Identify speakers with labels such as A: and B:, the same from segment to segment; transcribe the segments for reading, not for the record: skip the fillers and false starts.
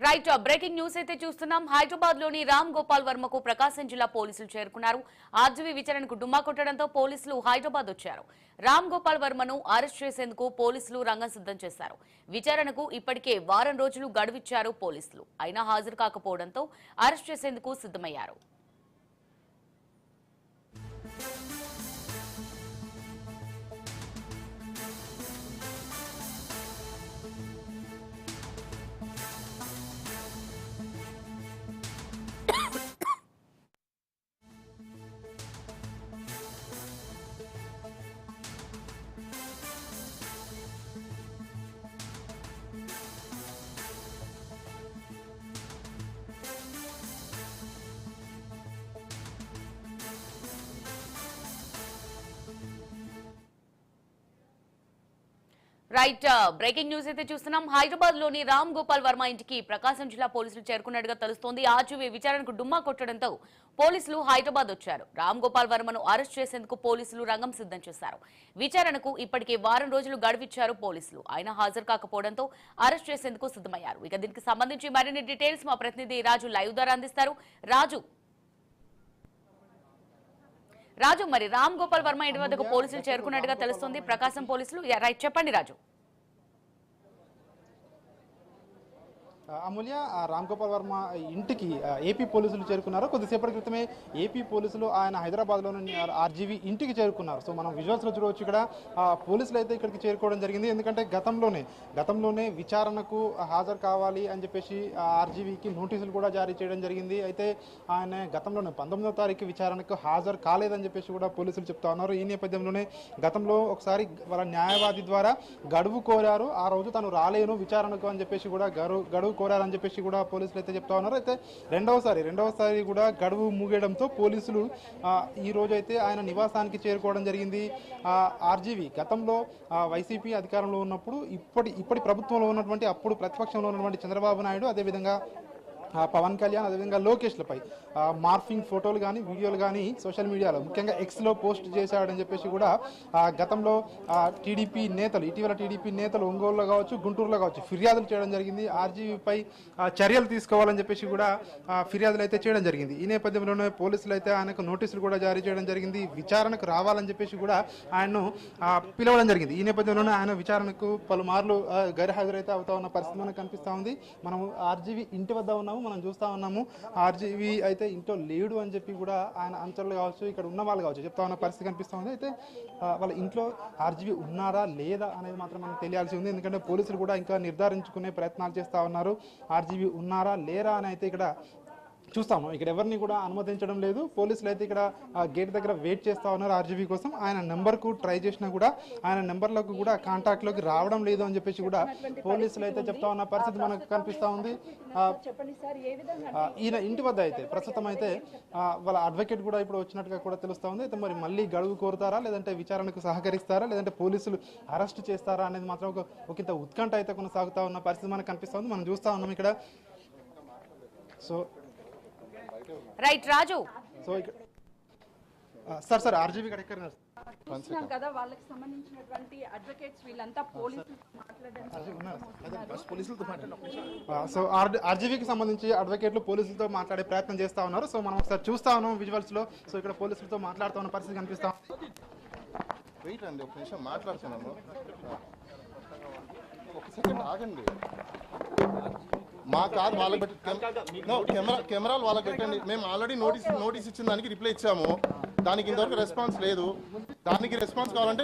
A: Right breaking news అయితే చూస్తున్నాం. హైదరాబాద్ లోని రామ్ గోపాల్ వర్మకు ప్రకాశం జిల్లా పోలీసులు చేరుకున్నారు. ఆర్జీవీ విచారణకు డుమ్మా కొట్టడంతో పోలీసులు హైదరాబాద్ వచ్చారు. రామ్ గోపాల్ వర్మను అరెస్ట్ చేసేందుకు పోలీసులు రంగం సిద్ధం చేశారు. విచారణకు ఇప్పటికే వారం రోజులు గడువిచ్చారు పోలీసులు. అయినా హాజరు కాకపోవడంతో అరెస్ట్ చేసేందుకు సిద్ధమయ్యారు. రైట్ బ్రేకింగ్ న్యూస్ అయితే చూస్తున్నాం. హైదరాబాద్ లోని రామ్ గోపాల్ వర్మ ఇంటికి ప్రకాశం జిల్లా పోలీసులు చేరుకున్నట్టుగా తెలుస్తోంది. ఆర్జీవీ విచారణకు డుమ్మా కొట్టడంతో పోలీసులు హైదరాబాద్ వచ్చారు. రామ్ గోపాల్ వర్మను అరెస్ట్ చేసేందుకు పోలీసులు రంగం సిద్ధం చేశారు. విచారణకు ఇప్పటికే వారం రోజులు గడువిచ్చారు పోలీసులు. అయినా హాజరు కాకపోవడంతో అరెస్ట్ చేసేందుకు సిద్ధమయ్యారు. ఇక దీనికి సంబంధించి మరిన్ని డీటెయిల్స్ మా ప్రతినిధి రాజు లైవ్ ద్వారా అందిస్తారు. రాజు మరి రామ్ గోపాల్ వర్మ ఇంటి వద్దకు పోలీసులు చేరుకున్నట్టుగా తెలుస్తుంది. ప్రకాశం పోలీసులు రైట్ చెప్పండి రాజు.
B: అమూల్య, రామ్ గోపాల్ వర్మ ఇంటికి ఏపీ పోలీసులు చేరుకున్నారు. కొద్దిసేపటి క్రితమే ఏపీ పోలీసులు ఆయన హైదరాబాద్లోని ఆర్జీవీ ఇంటికి చేరుకున్నారు. సో మనం విజువల్స్లో చూడవచ్చు. ఇక్కడ పోలీసులు అయితే ఇక్కడికి చేరుకోవడం జరిగింది. ఎందుకంటే గతంలోనే విచారణకు హాజరు కావాలి అని చెప్పేసి ఆర్జీవీకి నోటీసులు కూడా జారీ చేయడం జరిగింది. అయితే ఆయన గతంలోనే 19వ తారీఖు విచారణకు హాజరు కాలేదని చెప్పేసి కూడా పోలీసులు చెప్తా ఉన్నారు. ఈ నేపథ్యంలోనే గతంలో ఒకసారి వాళ్ళ న్యాయవాది ద్వారా గడువు కోరారు. ఆ రోజు తను రాలేను విచారణకు అని చెప్పేసి కూడా గడువు కోరారని చెప్పేసి కూడా పోలీసులు అయితే చెప్తా ఉన్నారు. అయితే రెండవసారి కూడా గడువు ముగియడంతో పోలీసులు ఈ రోజు అయితే ఆయన నివాసానికి చేరుకోవడం జరిగింది. ఆర్జీవీ గతంలో వైసీపీ అధికారంలో ఉన్నప్పుడు ఇప్పటి ప్రభుత్వంలో ఉన్నటువంటి అప్పుడు ప్రతిపక్షంలో ఉన్నటువంటి చంద్రబాబు నాయుడు, అదేవిధంగా పవన్ కళ్యాణ్, అదేవిధంగా లోకేష్లపై మార్ఫింగ్ ఫోటోలు కానీ వీడియోలు కానీ సోషల్ మీడియాలో ముఖ్యంగా ఎక్స్లో పోస్ట్ చేశాడని చెప్పేసి కూడా గతంలో ఇటీవల టీడీపీ నేతలు ఒంగోలులో కావచ్చు, గుంటూరులో కావచ్చు ఫిర్యాదులు చేయడం జరిగింది. ఆర్జీవీపై చర్యలు తీసుకోవాలని చెప్పేసి కూడా ఫిర్యాదులు అయితే చేయడం జరిగింది. ఈ నేపథ్యంలోనే పోలీసులు అయితే ఆయనకు నోటీసులు కూడా జారీ చేయడం జరిగింది. విచారణకు రావాలని చెప్పేసి కూడా ఆయన్ను పిలవడం జరిగింది. ఈ నేపథ్యంలోనే ఆయన విచారణకు పలుమార్లు గైర్హాజరైతే అవుతా ఉన్న పరిస్థితి మనకు కనిపిస్తూ ఉంది. మనం ఆర్జీవీ ఇంటి వద్ద ఉన్నాము, మనం చూస్తా ఉన్నాము. ఆర్జీవీ అయితే ఇంట్లో లేడు అని చెప్పి కూడా ఆయన అనుచరులు కావచ్చు, ఇక్కడ ఉన్న వాళ్ళు కావచ్చు చెప్తా ఉన్న పరిస్థితి కనిపిస్తూ ఉంది. అయితే వాళ్ళ ఇంట్లో ఆర్జీవీ ఉన్నారా లేదా అనేది మాత్రం మనకు తెలియాల్సి ఉంది. ఎందుకంటే పోలీసులు కూడా ఇంకా నిర్ధారించుకునే ప్రయత్నాలు చేస్తూ ఉన్నారు. ఆర్జీవీ ఉన్నారా లేరా అని అయితే ఇక్కడ చూస్తాము. ఇక్కడ ఎవరిని కూడా అనుమతించడం లేదు. పోలీసులు అయితే ఇక్కడ గేట్ దగ్గర వెయిట్ చేస్తూ ఉన్నారు ఆర్జీవీ కోసం. ఆయన నెంబర్కు ట్రై చేసినా కూడా ఆయన నెంబర్లకు కూడా కాంటాక్ట్లోకి రావడం లేదు అని చెప్పేసి కూడా పోలీసులు అయితే చెప్తా ఉన్న పరిస్థితి మనకు కనిపిస్తూ ఉంది. ఈయన ఇంటి వద్ద అయితే ప్రస్తుతం అయితే వాళ్ళ అడ్వకేట్ కూడా ఇప్పుడు వచ్చినట్టుగా కూడా తెలుస్తూ ఉంది. అయితే మరి మళ్ళీ గడువు కోరుతారా, లేదంటే విచారణకు సహకరిస్తారా, లేదంటే పోలీసులు అరెస్ట్ చేస్తారా అనేది మాత్రం ఒకంత ఉత్కంఠ అయితే కొనసాగుతూ ఉన్న పరిస్థితి మనకు కనిపిస్తూ ఉంది. మనం చూస్తూ ఉన్నాం ఇక్కడ. సో
A: రైట్ రాజు.
B: సో సార్ ఆర్జీవీ
C: కదా వాళ్ళకి సంబంధించినటువంటి అడ్వకేట్స్ వీళ్ళంతా
B: సో ఆర్జీవీకి సంబంధించి అడ్వకేట్లు పోలీసులతో మాట్లాడే ప్రయత్నం చేస్తా ఉన్నారు. సో మనం ఒకసారి చూస్తా ఉన్నాం విజువల్స్ లో. సో ఇక్కడ పోలీసులతో మాట్లాడుతూ ఉన్న పరిస్థితి కనిపిస్తా ఉంది.
D: వెయిట్ అండి, ఒక నిమిషం మాట్లాడుతున్నాము. ఒక సెకండ్ ఆగండి. మా కాదు వాళ్ళకి కెమెరాలు వాళ్ళకి పెట్టండి. మేము ఆల్రెడీ నోటీస్ ఇచ్చిన దానికి రిప్లై ఇచ్చాము. దానికి ఇంతవరకు రెస్పాన్స్ లేదు. దానికి రెస్పాన్స్ కావాలంటే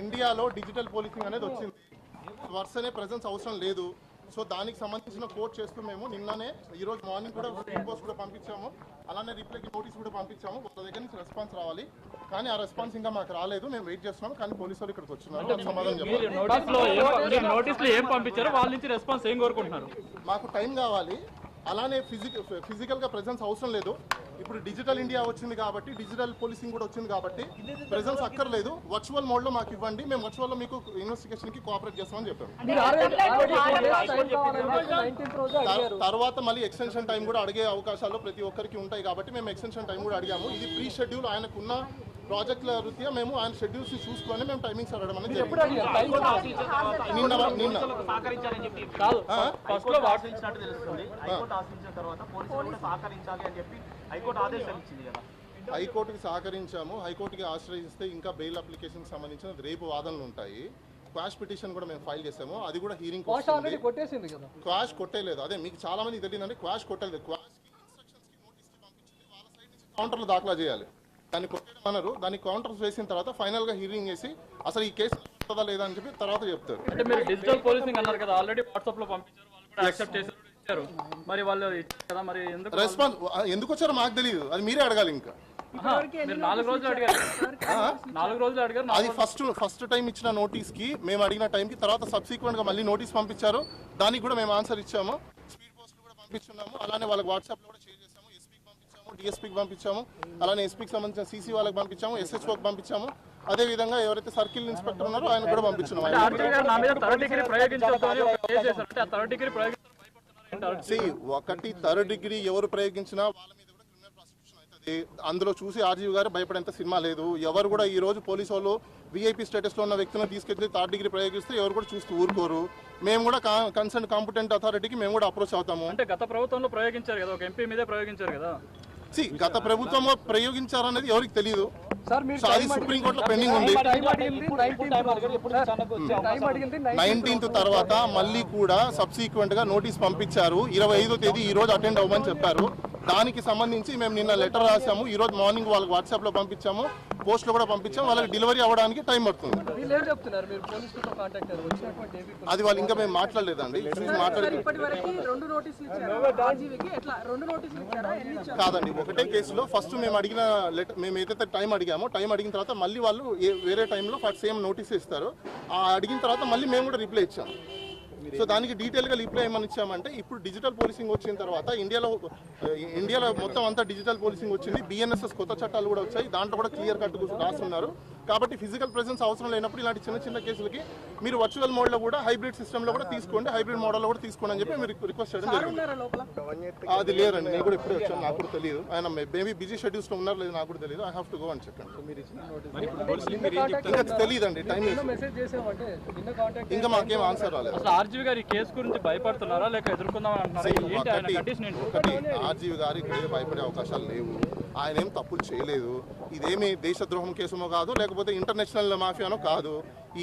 D: ఇండియాలో డిజిటల్ పోలీసింగ్ అనేది వచ్చింది. వర్సనే ప్రెజెన్స్ అవసరం లేదు. సో దానికి సంబంధించిన కోర్ట్ చేస్తూ మేము నిన్ననే ఈరోజు మార్నింగ్ కూడా పోస్ట్ కూడా పంపించాము. అలానే రిప్లైకి నోటీస్ కూడా పంపించాము. వాళ్ళ దగ్గర నుంచి రెస్పాన్స్ రావాలి, కానీ ఆ రెస్పాన్స్ ఇంకా మాకు రాలేదు. మేము వెయిట్ చేస్తున్నాం, కానీ పోలీసు వాళ్ళు ఇక్కడికి వచ్చినారు. సమాధానం చెప్పారు. మాకు టైం కావాలి. అలానే ఫిజికల్గా ప్రెజెన్స్ అవసరం లేదు. ఇప్పుడు డిజిటల్ ఇండియా వచ్చింది కాబట్టి, డిజిటల్ పోలీసింగ్ కూడా వచ్చింది కాబట్టి ప్రెజెన్స్ అక్కర్లేదు. వర్చువల్ మోడ్లో మాకు ఇవ్వండి, మేము వర్చువల్లో మీకు ఇన్వెస్టిగేషన్కి కోఆపరేట్ చేస్తామని చెప్పాము. తర్వాత మళ్ళీ ఎక్స్టెన్షన్ టైం కూడా అడిగే అవకాశాలు ప్రతి ఒక్కరికి ఉంటాయి కాబట్టి మేము ఎక్స్టెన్షన్ టైం కూడా అడిగాము. ఇది ప్రీ షెడ్యూల్. ఆయనకున్న ప్రాజెక్టుల రీత్యా మేము ఆయన షెడ్యూల్స్ చూసుకొని మేము టైమింగ్స్ అడగడం అనేది జరిగింది. నిన్న
E: సహకరించాలని చెప్పి కాదు ఫస్ట్ లో వార్డు ఇచ్చినట్టు తెలుస్తుంది. హైకోర్టు ఆశ్రయించిన తర్వాత పోలీసులు కూడా సహకరించాలి అని చెప్పి హైకోర్టు ఆదేశాలు ఇచ్చింది కదా.
D: హైకోర్టుకి సహకరించాము. హైకోర్టుకి ఆశ్రయిస్తే ఇంకా బెయిల్ అప్లికేషన్ సంబంధించిన రేపు వాదనలు ఉంటాయి. క్వాష్ పిటిషన్ కూడా మేము ఫైల్ చేసాము. అది కూడా హీరింగ్ క్వాష్ కొట్టేలేదు. అదే మీకు చాలా మంది తెలియదండి, క్వాష్ కొట్టలేదు. క్వాష్ కౌంటర్లు దాఖలా చేయాలి. దాన్ని కొట్టడం అన్నారు. దాన్ని కౌంటర్స్ వేసిన తర్వాత ఫైనల్ గా హీరింగ్ చేసి అసలు ఈ కేసు ఉంటుందా లేదా అని చెప్పి తర్వాత చెప్తారు.
E: అంటే మీరు డిజిటల్ పోలీసింగ్ అన్నారు కదా, ఆల్రెడీ వాట్సాప్ లో పంపించారు, వాళ్ళు కూడా యాక్సెప్ట్ చేశారు, ఇచ్చారు. మరి వాళ్ళు ఇచ్చారు కదా, మరి
D: రెస్పాన్స్ ఎందుకు వచ్చారో మాకు తెలియదు. అది మీరే అడగాలి. ఇంకా
E: మీరు 4 రోజులు అడిగారు, 4 రోజులు అడిగారు.
D: అది ఫస్ట్ టైం ఇచ్చిన నోటీస్ కి మేము అడిగిన టైం కి తర్వాత సబ్సిక్వెంట్ గా మళ్ళీ నోటీస్ పంపించారు. దానికి కూడా మేము ఆన్సర్ ఇచ్చాము. స్పీడ్ పోస్ట్ కూడా పంపించున్నాము. అలానే వాళ్ళకి వాట్సాప్ లో కూడా షేర్ చేసాము. ఎస్పీకి పంపించాము, డిఎస్పీకి పంపించాము, అలానే ఎస్పీకి సంబంధించిన సీసీ వాళ్ళకి పంపించాము, ఎస్హెచ్ఓకి పంపించాము. అదే విధంగా ఎవరైతే సర్కిల్ ఇన్స్పెక్టర్ ఉన్నారో ఆయన కూడా పంపించాము. ఒకటి థర్డ్ డిగ్రీ ఎవరు ప్రయోగించినా వాళ్ళ మీద కూడా క్రిమినల్ ప్రాసిక్యూషన్ అవుతుంది. అందులో చూసి ఆర్జీవి గారు భయపడేంత సినిమా లేదు. ఎవరు కూడా ఈ రోజు పోలీసు వాళ్ళు వీఐపీ స్టేటస్ లో ఉన్న వ్యక్తులను తీసుకెళ్లి థర్డ్ డిగ్రీ ప్రయోగిస్తే ఎవరు కూడా చూస్తూ ఊరుకోరు. మేము కూడా కన్సర్న్ కాంపిటెంట్ అథారిటీకి మేము కూడా అప్రోచ్ అవుతాము.
E: అంటే గత ప్రభుత్వంలో ప్రయోగించారు కదా, ఒక ఎంపీ మీదే ప్రయోగించారు కదా.
D: గత ప్రభుత్వంలో ప్రయోగించారనేది ఎవరికి తెలియదు. అది సుప్రీంకోర్టులో పెండింగ్ ఉంది. 19th తర్వాత మళ్ళీ కూడా సబ్సిక్వెంట్ గా నోటీస్ పంపించారు. 25వ తేదీ ఈ రోజు అటెండ్ అవ్వమని చెప్పారు. దానికి సంబంధించి మేము నిన్న లెటర్ రాసాము. ఈ రోజు మార్నింగ్ వాళ్ళకి వాట్సాప్ లో పంపించాము, పోస్ట్ లో కూడా పంపించాము. వాళ్ళకి డెలివరీ అవ్వడానికి టైం పడుతుంది. అది వాళ్ళు ఇంకా మేము మాట్లాడలేదండి. కాదండి, ఒకటే కేసులో ఫస్ట్ మేము అడిగిన లెటర్, మేము ఏదైతే టైం అడిగామో టైం అడిగిన తర్వాత మళ్ళీ వాళ్ళు వేరే టైంలో సేమ్ నోటీస్ ఇస్తారు. అడిగిన తర్వాత మళ్ళీ మేము కూడా రిప్లై ఇచ్చాము. సో దానికి డీటెయిల్ గా రిప్లై ఏమని ఇచ్చామంటే, ఇప్పుడు డిజిటల్ పోలీసింగ్ వచ్చిన తర్వాత ఇండియాలో మొత్తం అంతా డిజిటల్ పోలీసింగ్ వచ్చింది. బిఎన్ఎస్ఎస్ కొత్త చట్టాలు కూడా వచ్చాయి. దాంట్లో కూడా క్లియర్ కట్ రాస్తున్నారు. కాబట్టి ఫిజికల్ ప్రెసెన్స్ అవసరం లేనప్పుడు ఇలాంటి చిన్న చిన్న కేసులకి మీరు వర్చువల్ మోడ్ లో కూడా హైబ్రిడ్ సిస్టమ్ లో కూడా తీసుకోండి, హైబ్రిడ్ మోడల్ లో కూడా తీసుకోండి అని చెప్పి మీరు రిక్వెస్ట్ చేయడం జరిగింది. అది లేరండి, నేను కూడా ఎప్పుడే వచ్చాను, నాకు కూడా తెలియదు. ఆయన మేబీ బిజీ షెడ్యూల్స్ లో ఉన్నారు లేదు నాకు కూడా తెలియదు. ఐ హావ్ టు గో అని చెప్పండి. ఇంకా తెలియదండి, టైం ఇంకా మాకేం ఆన్సర్ రాలేదు.
E: ఆర్జీవి గారి కేసు గురించి భయపడుతున్నారా లేక ఎదుర్కొందామని అంటున్నారా?
D: ఒకటి ఆర్జీవి గారికి భయపడే అవకాశాలు లేవు. ఆయన ఏం తప్పులు చేయలేదు. ఇదేమి దేశద్రోహం కేసుమో కాదు, లేకపోతే ఇంటర్నేషనల్ మాఫియానో కాదు.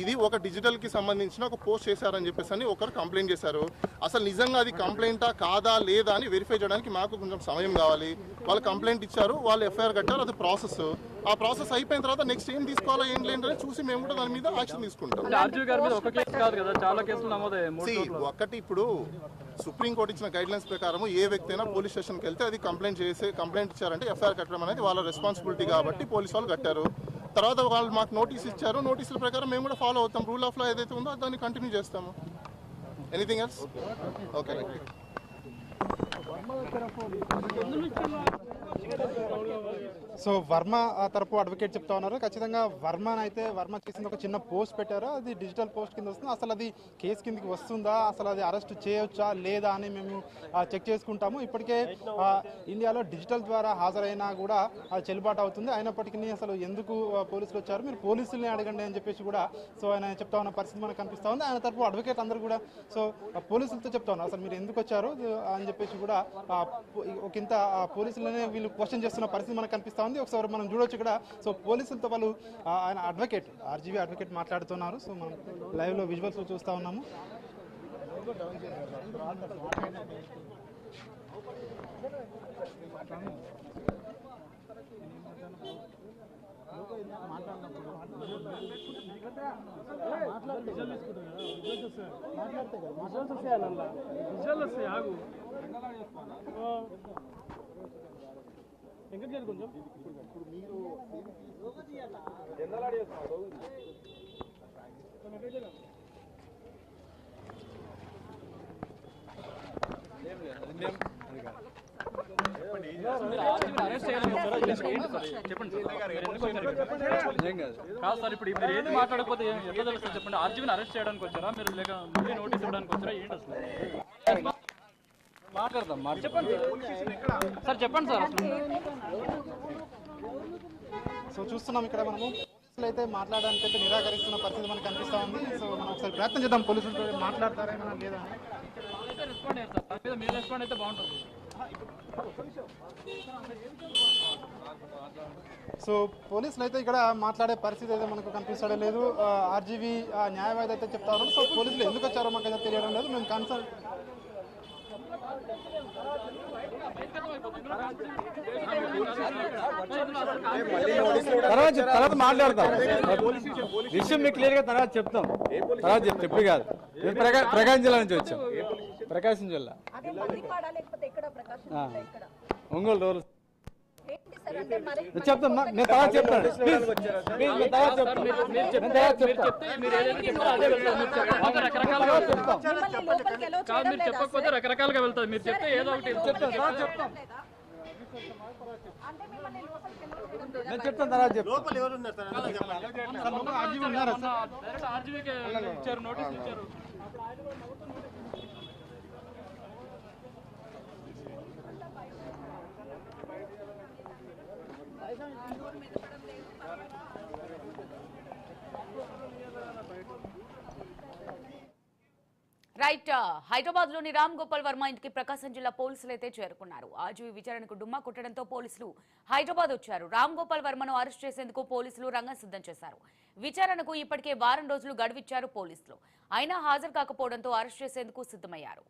D: ఇది ఒక డిజిటల్ కి సంబంధించిన ఒక పోస్ట్ చేశారని చెప్పేసి ఒకరు కంప్లైంట్ చేశారు. అసలు నిజంగా అది కంప్లైంటా కాదా లేదా అని వెరిఫై చేయడానికి మాకు కొంచెం సమయం కావాలి. వాళ్ళు కంప్లైంట్ ఇచ్చారు, వాళ్ళు ఎఫ్ఐఆర్ కట్టారు, అది ప్రాసెస్. ఆ ప్రాసెస్ అయిపోయిన తర్వాత నెక్స్ట్ ఏం తీసుకోవాలో ఏం లేదని చూసి మేము కూడా దాని మీద యాక్షన్ తీసుకుంటాం. ఒకటి ఇప్పుడు సుప్రీంకోర్టు ఇచ్చిన గైడ్ లైన్స్ ప్రకారం ఏ వ్యక్తి అయినా పోలీస్ స్టేషన్కి వెళ్తే అది కంప్లైంట్ ఇచ్చారంటే ఎఫ్ఐఆర్ కట్టడం అనేది వాళ్ళ రెస్పాన్సిబిలిటీ కాబట్టి పోలీసు వాళ్ళు కట్టారు. తర్వాత వాళ్ళు మాకు నోటీస్ ఇచ్చారు. నోటీసుల ప్రకారం మేము కూడా ఫాలో అవుతాం. రూల్ ఆఫ్ లా ఏదైతే ఉందో దాన్ని కంటిన్యూ చేస్తాము. Anything else? Okay.
B: So Varma తరపు అడ్వకేట్ చెప్తా ఉన్నారు. ఖచ్చితంగా వర్మ చేసిన ఒక చిన్న పోస్ట్ పెట్టారు. అది డిజిటల్ పోస్ట్ కింద వస్తుంది. అసలు అది కేసు కిందకి వస్తుందా, అసలు అది అరెస్ట్ చేయొచ్చా లేదా అని మేము చెక్ చేసుకుంటాము. ఇప్పటికే ఇండియాలో డిజిటల్ ద్వారా హాజరైనా కూడా అది చెల్లుబాటు అవుతుంది. అయినప్పటికీ అసలు ఎందుకు పోలీసులు వచ్చారు, మీరు పోలీసుల్ని అడగండి అని చెప్పేసి కూడా సో ఆయన చెప్తా ఉన్న పరిస్థితి మనకు కనిపిస్తూ ఉంది. ఆయన తరపు అడ్వకేట్ అందరూ కూడా సో పోలీసులతో చెప్తా ఉన్నారు అసలు మీరు ఎందుకు వచ్చారు అని చెప్పేసి కూడా ఒకంత పోలీసులనే వీళ్ళు క్వశ్చన్ చేస్తున్న పరిస్థితి మనకు కనిపిస్తూ ఉంది. ఒకసారి మనం చూడొచ్చు ఇక్కడ. సో పోలీసులతో వాళ్ళు ఆయన అడ్వకేట్ ఆర్జీవీ అడ్వకేట్ మాట్లాడుతున్నారు. సో మనం లైవ్ లో విజువల్స్ చూస్తూ ఉన్నాము.
E: కొంచెం కాదు సార్, ఇప్పుడు మీరు ఏది మాట్లాడకపోతే ఎట్లా తెలుస్తుంది చెప్పండి? ఆర్జీవీని అరెస్ట్ చేయడానికి వచ్చారా మీరు, లేక మళ్ళీ నోటీస్ ఇవ్వడానికి వచ్చారా, ఏంటి అసలు? మాట్లాడదాం చెప్పండి సార్ చెప్పండి సార్.
B: సో చూస్తున్నాం ఇక్కడ మనము పోలీసులు అయితే మాట్లాడడానికి అయితే నిరాకరిస్తున్న పరిస్థితి మనకు కనిపిస్తా ఉంది. సో మనం ఒకసారి ప్రయత్నం చేద్దాం పోలీసులతో మాట్లాడతారేమన్నా లేదా అని.
E: రెస్పాండ్ అయితే బాగుంటుంది.
B: సో పోలీసులు అయితే ఇక్కడ మాట్లాడే పరిస్థితి అయితే మనకు కనిపిస్తడం లేదు. ఆర్జీవీ న్యాయవాది అయితే చెప్తా ఉన్నారు. సో పోలీసులు ఎందుకు వచ్చారో మాకు అయితే తెలియడం లేదు. మేము కన్సల్ట్
F: తర్వాత మాట్లాడతాం. విషయం మీకు క్లియర్ గా తర్వాత చెప్తాం. తర్వాత చెప్పి కాదు. ప్రకాశం జిల్లా నుంచి వచ్చాం. ప్రకాశం జిల్లా ఒంగోలు రోజు చెప్తాం. నేను తర్వాత చెప్తాను.
E: మీరు చెప్పకపోతే రకరకాలుగా వెళ్తారు. మీరు చెప్తే ఏదో ఒకటి
F: చెప్తాను. నేను చెప్తాను తర్వాత చెప్తాను.
E: ఆర్జీవీకి ఇచ్చారు, నోటీస్ ఇచ్చారు.
A: రైట్, హైదరాబాద్ లోని రామ్ గోపాల్ వర్మ ఇంటికి ప్రకాశం జిల్లా పోలీసులు అయితే చేరుకున్నారు. ఆర్జీవీ విచారణకు డుమ్మా కొట్టడంతో పోలీసులు హైదరాబాద్ వచ్చారు. రామ్ గోపాల్ వర్మను అరెస్ట్ చేసేందుకు పోలీసులు రంగం సిద్ధం చేశారు. విచారణకు ఇప్పటికే వారం రోజులు గడువిచ్చారు పోలీసులు. అయినా హాజరు కాకపోవడంతో అరెస్ట్ చేసేందుకు సిద్ధమయ్యారు.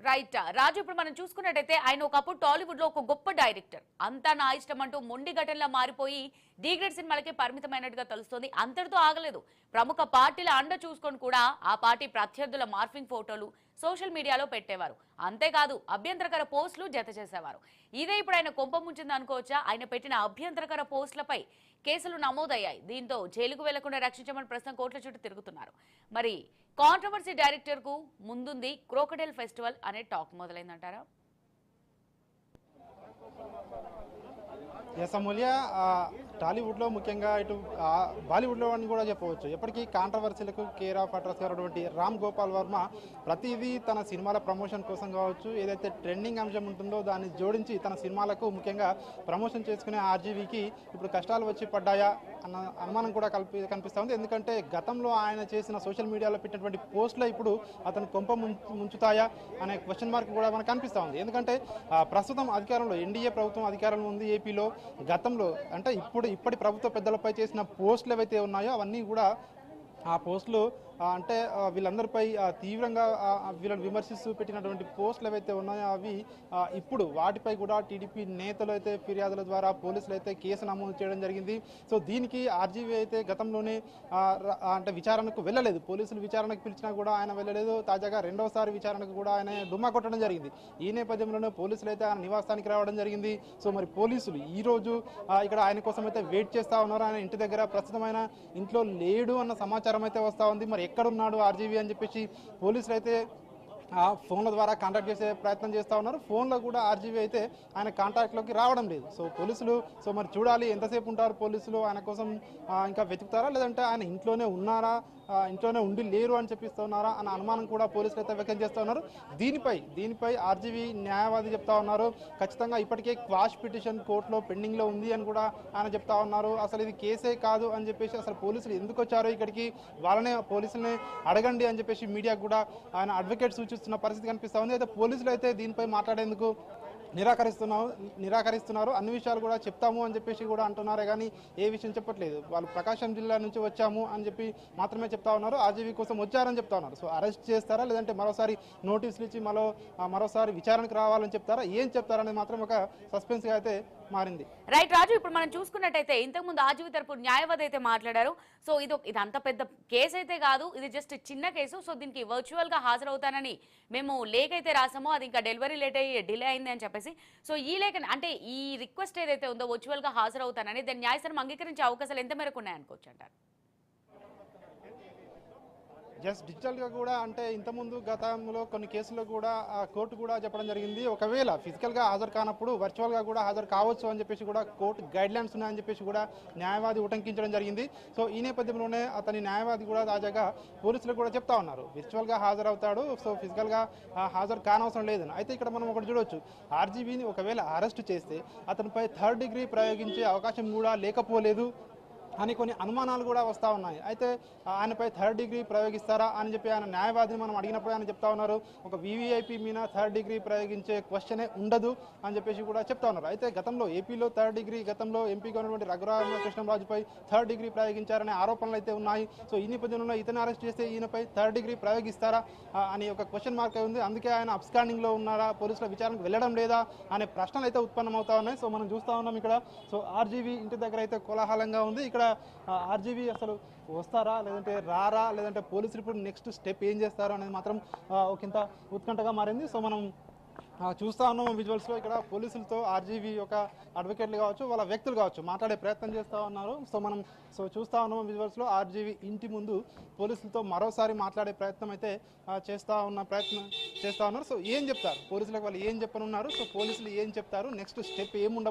A: రైట్ రాజు, ఇప్పుడు మనం చూసుకున్నట్టయితే ఆయన ఒకప్పుడు టాలీవుడ్ లో ఒక గొప్ప డైరెక్టర్. అంతా నా ఇష్టం అంటూ మొండి ఘటనలా మారిపోయి డీగ్రేడ్ సినిమాలకే పరిమితమైనట్టుగా తెలుస్తోంది. అంతటితో ఆగలేదు. ప్రముఖ పార్టీల అండ చూసుకొని కూడా ఆ పార్టీ ప్రత్యర్థుల మార్ఫింగ్ ఫోటోలు సోషల్ మీడియాలో పెట్టేవారు. అంతేకాదు అభ్యంతరకర పోస్టులు జత చేసేవారు. ఇదే ఇప్పుడు ఆయన కొంప ముంచింది అనుకోవచ్చా? ఆయన పెట్టిన అభ్యంతరకర పోస్టులపై కేసులు నమోదయ్యాయి. దీంతో జైలుకు వెళ్లకుండా రక్షించమని ప్రస్తుతం కోర్టుల చుట్టూ తిరుగుతున్నారు. మరి కాంట్రవర్సీ డైరెక్టర్ కు ముందుంది క్రోకడైల్ ఫెస్టివల్ అనే టాక్ మొదలైందంటారా?
B: ఎస్ అమూల్య, టాలీవుడ్లో ముఖ్యంగా ఇటు బాలీవుడ్లో అని కూడా చెప్పవచ్చు. ఎప్పటికీ కాంట్రవర్సీలకు కేర్ ఆఫ్ అడ్రస్ గారు రామ్ గోపాల్ వర్మ ప్రతిదీ తన సినిమాల ప్రమోషన్ కోసం కావచ్చు, ఏదైతే ట్రెండింగ్ అంశం ఉంటుందో దాన్ని జోడించి తన సినిమాలకు ముఖ్యంగా ప్రమోషన్ చేసుకునే ఆర్జీవీకి ఇప్పుడు కష్టాలు వచ్చి పడ్డాయా అన్న అనుమానం కూడా కనిపిస్తూ ఉంది. ఎందుకంటే గతంలో ఆయన చేసిన సోషల్ మీడియాలో పెట్టినటువంటి పోస్టులో ఇప్పుడు అతను కొంప ముంచుతాయా అనే క్వశ్చన్ మార్క్ కూడా మనకు కనిపిస్తూ ఉంది. ఎందుకంటే ప్రస్తుతం అధికారంలో ఎన్డీఏ ప్రభుత్వం అధికారంలో ఉంది ఏపీలో. గతంలో అంటే ఇప్పటి ప్రభుత్వ పెద్దలపై చేసిన పోస్టులు ఏవైతే ఉన్నాయో అవన్నీ కూడా ఆ పోస్టులు అంటే వీళ్ళందరిపై తీవ్రంగా వీళ్ళని విమర్శిస్తూ పెట్టినటువంటి పోస్టులు ఏవైతే ఉన్నాయో అవి ఇప్పుడు వాటిపై కూడా టీడీపీ నేతలు అయితే ఫిర్యాదుల ద్వారా పోలీసులు అయితే కేసు నమోదు చేయడం జరిగింది. సో దీనికి ఆర్జీవీ అయితే గతంలోనే అంటే విచారణకు వెళ్ళలేదు. పోలీసులు విచారణకు పిలిచినా కూడా ఆయన వెళ్ళలేదు. తాజాగా రెండవసారి విచారణకు కూడా ఆయన డుమ్మా కొట్టడం జరిగింది. ఈ నేపథ్యంలోనే పోలీసులు అయితే ఆయన నివాసానికి రావడం జరిగింది. సో మరి పోలీసులు ఈ రోజు ఇక్కడ ఆయన కోసం అయితే వెయిట్ చేస్తూ ఉన్నారు. ఆయన ఇంటి దగ్గర ప్రస్తుతం ఆయన ఇంట్లో లేడు అన్న సమాచారం అయితే వస్తూ ఉంది. మరి ఎక్కడున్నాడు ఆర్జీవీ అని చెప్పేసి పోలీసులు అయితే ఫోన్ల ద్వారా కాంటాక్ట్ చేసే ప్రయత్నం చేస్తూ ఉన్నారు. ఫోన్లో కూడా ఆర్జీవీ అయితే ఆయన కాంటాక్ట్లోకి రావడం లేదు. సో పోలీసులు మరి చూడాలి ఎంతసేపు ఉంటారు పోలీసులు, ఆయన కోసం ఇంకా వెతుకుతారా లేదంటే ఆయన ఇంట్లోనే ఉన్నారా, ఇంట్లోనే ఉండి లేరు అని చెప్పిస్తున్నారా అన్న అనుమానం కూడా పోలీసులు అయితే వ్యక్తం చేస్తూ ఉన్నారు. దీనిపై ఆర్జీవీ న్యాయవాది చెప్తా ఉన్నారు ఖచ్చితంగా ఇప్పటికే క్వాష్ పిటిషన్ కోర్టులో పెండింగ్లో ఉంది అని కూడా ఆయన చెప్తా ఉన్నారు. అసలు ఇది కేసే కాదు అని చెప్పేసి అసలు పోలీసులు ఎందుకు వచ్చారో ఇక్కడికి వాళ్ళనే పోలీసుల్ని అడగండి అని చెప్పేసి మీడియాకు కూడా ఆయన అడ్వకేట్ సూచిస్తున్న పరిస్థితి కనిపిస్తూ ఉంది. అయితే పోలీసులు అయితే దీనిపై మాట్లాడేందుకు నిరాకరిస్తున్నారు. అన్ని విషయాలు కూడా చెప్తాము అని చెప్పేసి కూడా అంటున్నారే కానీ ఏ విషయం చెప్పట్లేదు. వాళ్ళు ప్రకాశం జిల్లా నుంచి వచ్చాము అని చెప్పి మాత్రమే చెప్తా ఉన్నారు. ఆర్జీవీ కోసం వచ్చారని చెప్తా ఉన్నారు. సో అరెస్ట్ చేస్తారా లేదంటే మరోసారి నోటీసులు ఇచ్చి మరోసారి విచారణకు రావాలని చెప్తారా, ఏం చెప్తారనేది మాత్రం ఒక సస్పెన్స్గా అయితే మారింది.
A: రైట్ రాజు, ఇప్పుడు మనం చూసుకున్నట్టయితే ఇంతకుముందు ఆర్జీవీ తరపు న్యాయవాది అయితే మాట్లాడారు. సో ఇది అంత పెద్ద కేసు అయితే కాదు, ఇది జస్ట్ చిన్న కేసు. సో దీనికి వర్చువల్ గా హాజరవుతానని మేము లేఖ అయితే రాసామో అది ఇంకా డెలివరీ లేట్ అయ్యి డిలే అయింది అని చెప్పేసి. సో ఈ లేఖ అంటే ఈ రిక్వెస్ట్ ఏదైతే ఉందో వర్చువల్ గా హాజరవుతానని దాన్ని న్యాయస్థానం అంగీకరించే అవకాశాలు ఎంత మేరకు ఉన్నాయనుకోవచ్చు అంటారు?
B: జస్ట్ డిజిటల్గా కూడా అంటే ఇంతకుముందు గతంలో కొన్ని కేసుల్లో కూడా కోర్టు కూడా చెప్పడం జరిగింది, ఒకవేళ ఫిజికల్గా హాజరు కానప్పుడు వర్చువల్గా కూడా హాజరు కావచ్చు అని చెప్పేసి కూడా కోర్టు గైడ్ లైన్స్ ఉన్నాయని చెప్పేసి కూడా న్యాయవాది ఉటంకించడం జరిగింది. సో ఈ నేపథ్యంలోనే అతని న్యాయవాది కూడా తాజాగా పోలీసులకు కూడా చెప్తా ఉన్నారు, విర్చువల్గా హాజరవుతాడు, సో ఫిజికల్గా హాజరు కానవసరం లేదని. అయితే ఇక్కడ మనం ఒకటి చూడవచ్చు, ఆర్జీవీని ఒకవేళ అరెస్ట్ చేస్తే అతనిపై 3rd డిగ్రీ ప్రయోగించే అవకాశం కూడా లేకపోలేదు అని కొన్ని అనుమానాలు కూడా వస్తూ ఉన్నాయి. అయితే ఆయనపై 3rd డిగ్రీ ప్రయోగిస్తారా అని చెప్పి ఆయన న్యాయవాదిని మనం అడిగినప్పుడు ఆయన చెప్తా ఉన్నారు, ఒక వీవీఐపీ మీద 3rd డిగ్రీ ప్రయోగించే క్వశ్చనే ఉండదు అని చెప్పేసి కూడా చెప్తా ఉన్నారు. అయితే గతంలో ఏపీలో 3rd డిగ్రీ, గతంలో ఎంపీగా ఉన్నటువంటి రఘురామకృష్ణరాజుపై 3rd డిగ్రీ ప్రయోగించారనే ఆరోపణలు అయితే ఉన్నాయి. సో ఈ నేపథ్యంలో ఇతను అరెస్ట్ చేస్తే ఈయనపై 3rd డిగ్రీ ప్రయోగిస్తారా అని ఒక క్వశ్చన్ మార్క్ ఉంది. అందుకే ఆయన అబ్స్కాండింగ్లో ఉన్నారా, పోలీసుల విచారణకు వెళ్ళడం లేదా అనే ప్రశ్నలు అయితే ఉత్పన్నమవుతా ఉన్నాయి. సో మనం చూస్తూ ఉన్నాం ఇక్కడ. సో ఆర్జీవీ ఇంటి దగ్గర అయితే కోలాహలంగా ఉంది. ఇక్కడ ఆర్జీవీ అసలు వస్తారా లేదంటే రారా, లేదంటే పోలీసులు ఇప్పుడు నెక్స్ట్ స్టెప్ ఏం చేస్తారో అనేది మాత్రం ఒకంత ఉత్కంఠగా మారింది. సో మనం చూస్తూ ఉన్నాం విజువల్స్లో, ఇక్కడ పోలీసులతో ఆర్జీవీ ఒక అడ్వకేట్లు కావచ్చు, వాళ్ళ వ్యక్తులు కావచ్చు, మాట్లాడే ప్రయత్నం చేస్తూ ఉన్నారు. సో మనం చూస్తూ ఉన్నాం విజువల్స్లో ఆర్జీవీ ఇంటి ముందు పోలీసులతో మరోసారి మాట్లాడే ప్రయత్నం అయితే చేస్తూ ఉన్నారు. సో ఏం చెప్తారు పోలీసులకు, వాళ్ళు ఏం చెప్పనున్నారు, సో పోలీసులు ఏం చెప్తారు, నెక్స్ట్ స్టెప్ ఏముండ